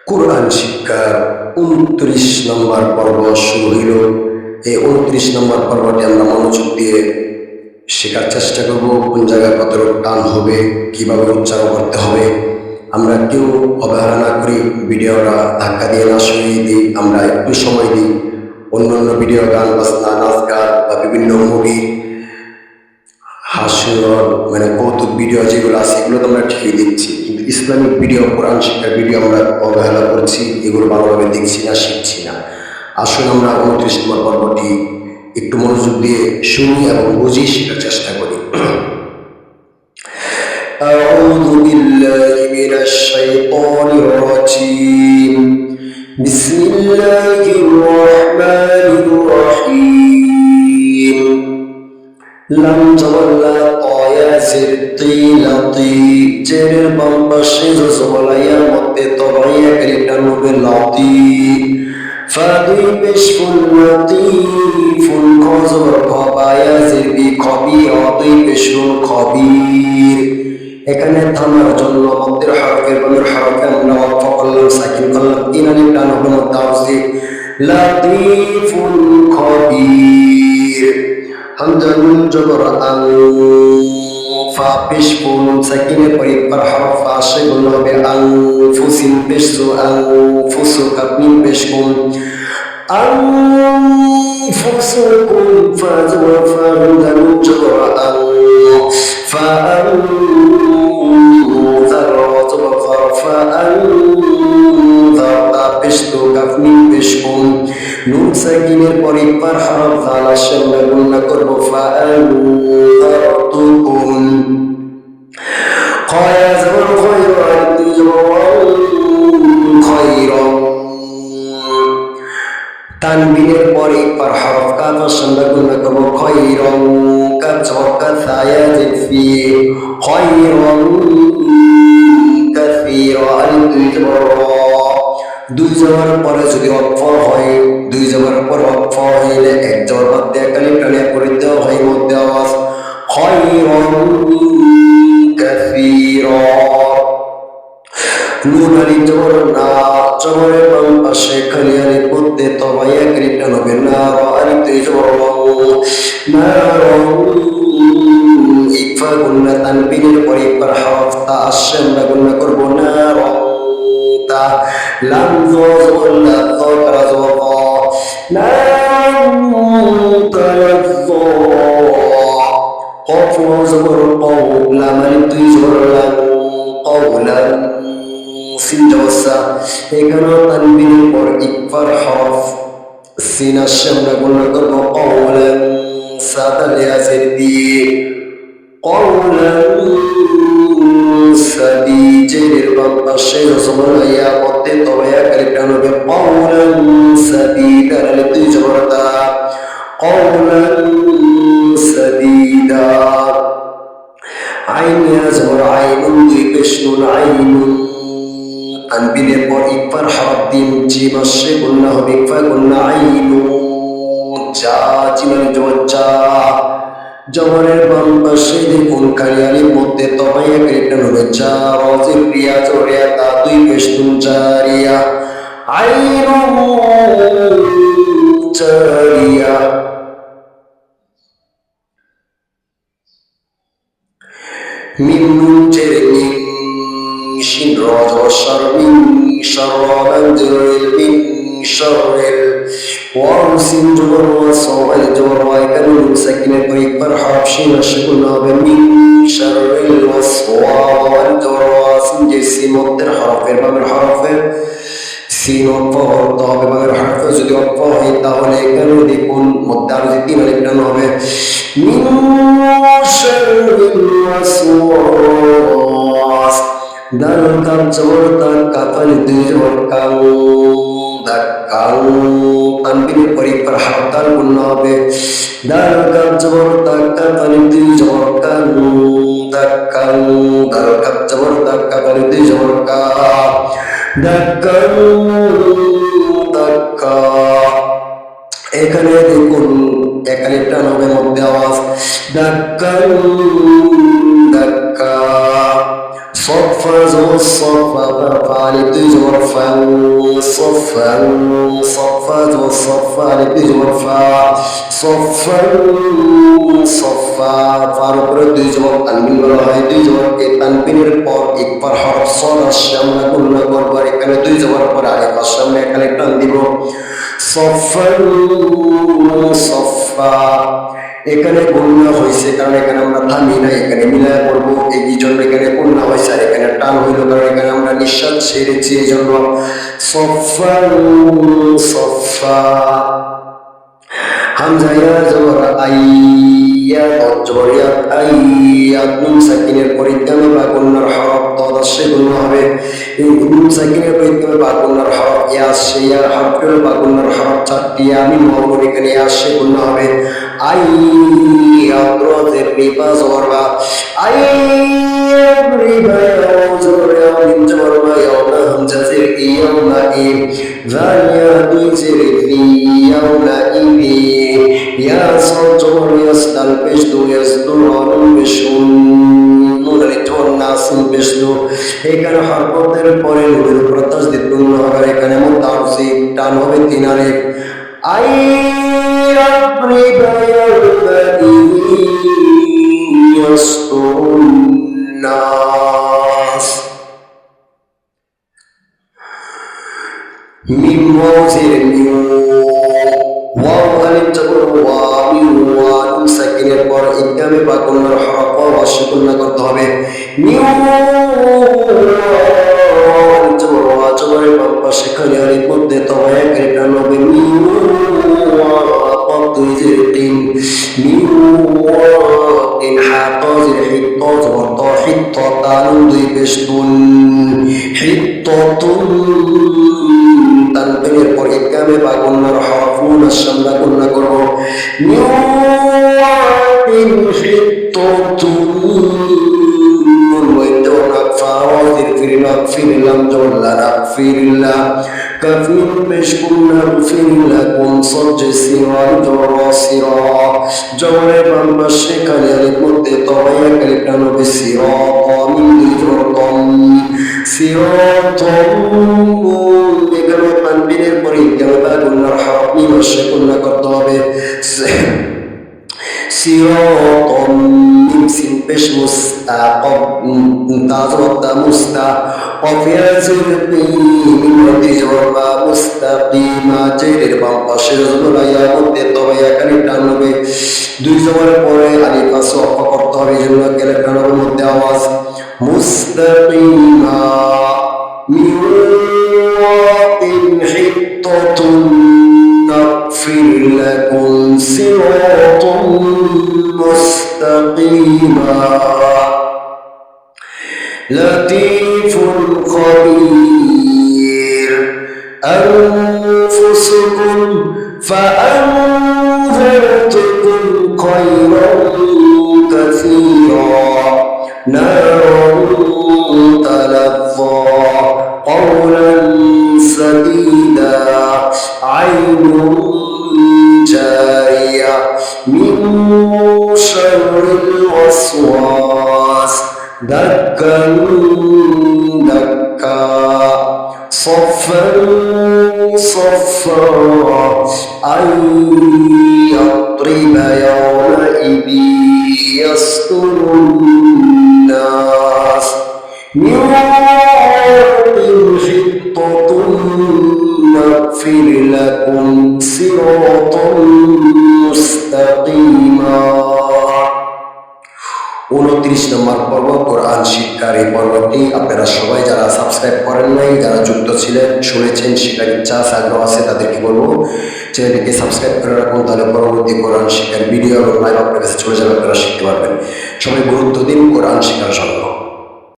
কোরআন শিক্ষার ২৯ নম্বর পর্ব শুরু হইল। এই ২৯ নম্বর পর্বটি আমরা মনোযোগ দিয়ে শেখার চেষ্টা করব। কোন জায়গায় কতটুকু টান হবে, কিভাবে উচ্চারণ করতে হবে, আমরা কেউ অবহেলা না করি। ভিডিওটা ধাক্কা দিয়ে না সরিয়ে দিই, আমরা একটু সময় দিই। অন্যান্য ভিডিও, গান বাজনা, নাচ গান বা বিভিন্ন মুভি, হাস্যর কৌতুক ভিডিও যেগুলো আছে এগুলো তো আমরা ঠিকই দেখছি, কিন্তু ইসলামিক ভিডিও, কোরআন শিক্ষার ভিডিও আমরা অবহেলা করছি, এগুলো ভালোভাবে দেখছি না, শিখছি না। আসুন আমরা ২৯ নম্বর পর্বটি একটু মনোযোগ দিয়ে শুনি এবং বুঝি শেখার চেষ্টা করি। আউযু বিল্লাহি মিনাশ শাইতানির রাজীম। বিসমিল্লাহির রহমানির রহিম। লাম জাওয়াল্লা তয়া সিরতিলাতি, জেরের বাম পাশে জবলাইয়া মতে তবাইয়া একটা নবে লাতি, ফাদি পেশফুল লতিফুল খজর খবায়া জিরবি খবি অদই পেশফুল খবির। এখানে থামার জন্য মধ্যের হরফের বামের হরফে আমরা ওয়াকফ করলাম, সাকিন করলাম, তিন আলিফ টান হবে মধ্যে আসছে লতিফুল খবির। হামজা নুন জবর আং, ফা পেশ ফুল সাকিনের পরে একবার হরফ আসে বললে হবে আং ফুসিন পেশ সু আং ফুসু কাপনিন পেশ কুন আং ফুসু কুন ফা জবর ফা হামজা নুন জবর আং ফা আং যার জবর ফা আং পেশ তু কাপনিন পেশ কুন। নুন সাকিনের পরে একবার হরফ জাল আসে আমরা গুণনা করব ফা আনযারতুকুম। খয়া জবর খয়রা, দুই জবর খয়রা। তানবিনের পরে একবার হরফ কাফ আসে আমরা গুণনা করব খয়রা, কাফ জবর কাসায়া জিফি খয়রা কাসীরা। আলিফ দুই জবর র, দুই জবর পরে যদি অক্ফ হয়, দুই জবর পর অক্ফ হইলে এক জবর বাদ দিয়ে কালিফ টানিয়া করে দেওয়া হয় মধ্যে আওয়াজ খায়রান কাসীরা। নুন আলিফ জবর না, জবরের বাম পাশে খালি আলিফ মধ্যে তবাইয়া কালিফ টান হবে না, র আলিফ দুই জবর না ইকফা গুন্না। তানবিনের পরে একবার হরফ তা আসে আমরা গুন্না করব না র তা। লাম জবর লা যকরা জবর লাম তালাজ্জা, কফ জবর কও, লাম আলিফ দুই জবর লাম কওলান, সিন জবর সা। এখানে তানবিনের পর ইকফার হরফ সিন আসে আমরা গুন্না করব কওলান, সাদা লিয়াজের দিয়ে কওলান সাদি। জেরের বাম পাশে জবরাইয়া মধ্যে তবাইয়া কালিফ টান হবে কওলান সাদিদা, আলিফ দুই জবর দা কওলান সাদিদা। আইন জবর আইনুন, দুই পেশ নুন আইনুন। তানবিনের পর ইকফার হরফ দিন জিম আসে গুন্না হবে ইকফা গুন্না আইনুন যা, জিমের জবর যা। জবরের বাম পাশে দেখুন কালি আলিফ মধ্যে তবাইয়া কালিফ টান হবে যা, রাজির রিয়া জরিয়া তা, দুই পেশ নুন জারিয়া আইনুন জারিয়া। মিম নুন জেরে মিন, শিন র জবর শার মিন শাররা, লাম জেরে মিন শাররিল, ওয়াও সিন জবর ওয়া সাও আলিফ জবর ওয়া, এখানে নুন সাকিনের পর একবার হরফ শিন আসে গুণা হবে মিন শাররিল ওয়াসওয়া, আলিফ জবর ওয়া সিন যে সিন মধ্যের হরফের বামের হরফের সিন অক্ফ হতে হবে, বামের হরফে যদি অক্ফ হয় তাহলে এখানে দেখুন মধ্যে আরো যে তিন আলিফ টান হবে মিন শাররিল ওয়াসওয়াস। দাল কাফ জবর তা, কাফ আলিফ দুই জবর কাং দাকাং। তানবিনের পরে একবার হরফ দাল গুণনা হবে দাল কাফ জবর তা, কাফ আলিফ দুই জবর কাং দাকাং। দাল কাফ জবর তা, কাফ আলিফ দুই জবর কা দাকাং দাকা। এখানে দেখুন এক আলিফ টান হবে মধ্যে আওয়াজ দাকাং দাকা। صفا زور صفا فعلت زور فن صفا صفا زور صفا علت زور فا صفا صفا ফারুকের দুই জবাব তানবিন বলা হয় দুই জবাবকে তানবিনের পর একবার হরফ সরার সামনে গুণনা করব আর এখানে দুই জবার পর আরেকবার সামনে এখানে টান দিব সফান সফা এখানে গুণনা হয়েছে কারণ এখানে আমরা থামি না এখানে মিলায় পড়বো এই জন্য এখানে গুণনা হয়েছে আর এখানে টান হইল কারণ এখানে আমরা নিঃশ্বাস ছেড়েছি এই জন্য সফান সফা হামজা ইয়া জবর আইয়া জবরিয়া আইয়া নুন সাকিনের পরিত্যাগে বা গুণনার হরফ তদাসে গুণনা হবে এই নুন সাকিনের পরিত্যাগে বা গুণনার হরফ ইয়াসে ইয়া হরফের বা গুণনার হরফ চারটি আমি মহমুদ এখানে ইয়াসে গুণনা হবে আইয়া দ্রজের রিবা জবরবা আইয়া রিবা জবরিয়া মিন জবরবা ইয়াউনা হামজা জির ইয়াউনা ই জানিয়া দুইজের ইয়াউনা ইবি ইয়া সজর ইয়াসদাল পেশদু ইয়াসদুর আলম বিশুন নুরিতুন নাসিল পেশদু এখানে হরফের পরে নুরের উপর তাসদীদ গুণ হবে এখানে মুতারসি টান হবে তিন আলিফ আইয়া রিবা ইয়াসদুরুন নাস মিম ওয়াজির মিউ ওয়াও আলিফ জবর ওয়া মিম ওয়া নুন সাকিনের পর ইদগামে বা গুণনার হরফ ওয়া সুকুন করতে হবে মিউ আলিফ জবর ওয়া জবরের বাম পাশে খালি আলিফ মধ্যে তবে এক টান হবে মিউ ওয়া কদ দুই জির তিন মিউ ওয়া তিন হা তাজির হিত জবর ত হিত তালুন দুই পেশ তুন হিত্তুন তানবিনের পর ইদগামে বা গুণনার হরফ নুনের সামনে গুণনা করব নিউন হিত্তুন নুন ওয়াইদা নাকফা ওয়াজির ফিরিলাম ফিরিলাম জল্লা রাফিরিল্লা কাফিন পেশ কুন্না ফিরিল্লা কুন সজ্জে সিরাল জরসিরা জবরের বাম পাশে কালি আলিফ মধ্যে তবাইয়া কালিফ টান হবে সিরাত মিন দুইজরতম সিরাতম এখানে তানবিনের পরে ইদগামে গুণনার হরফ মিম গুণনা করতে হবে সিরাতম মিম সিন পেশ মুস্তাকাব তাজওয়াতা মুস্তা ওয়াফিয়াজির মিম মধ্যে জবরবা মুস্তাকিমা জেরের বাম পাশে জবরাইয়া মধ্যে তবাইয়া কালিফ টান হবে দুই জবরের পরে আলিফ আসো অফ করতে হবে এজন্য কালিফ টান হবে মধ্যে আওয়াজ মুস্তাকিমা মিন ওয়াতিন হিত্তাতুন নাগফির লাকুম সিরাতাম মুস্তাকিমা লতীফুল খবীর أنفسكم فأنذرتكم خيرا كثيرا نارا تلظى قولا سديدا عين جارية من شر الوسواس دكا دكا صفا صفا أن يضرب يومئذ يستر الناس من حطة نغفر لكم صراطا مستقيما 29 নম্বর পর্ব কোরআন শিক্ষার এই পর্বটি আপনারা সবাই যারা সাবস্ক্রাইব করেন নাই যারা যুক্ত ছিলেন শুনেছেন শেখার ইচ্ছা আগ্রহ আছে তাদেরকে বলবো চ্যানেলটিকে সাবস্ক্রাইব করে রাখুন তাহলে পরবর্তী কোরআন শিক্ষার ভিডিও এবং লাইভ আপনার কাছে চলে যাবে আপনারা শিখতে পারবেন সবাই গুরুত্ব দিন কোরআন শেখার জন্য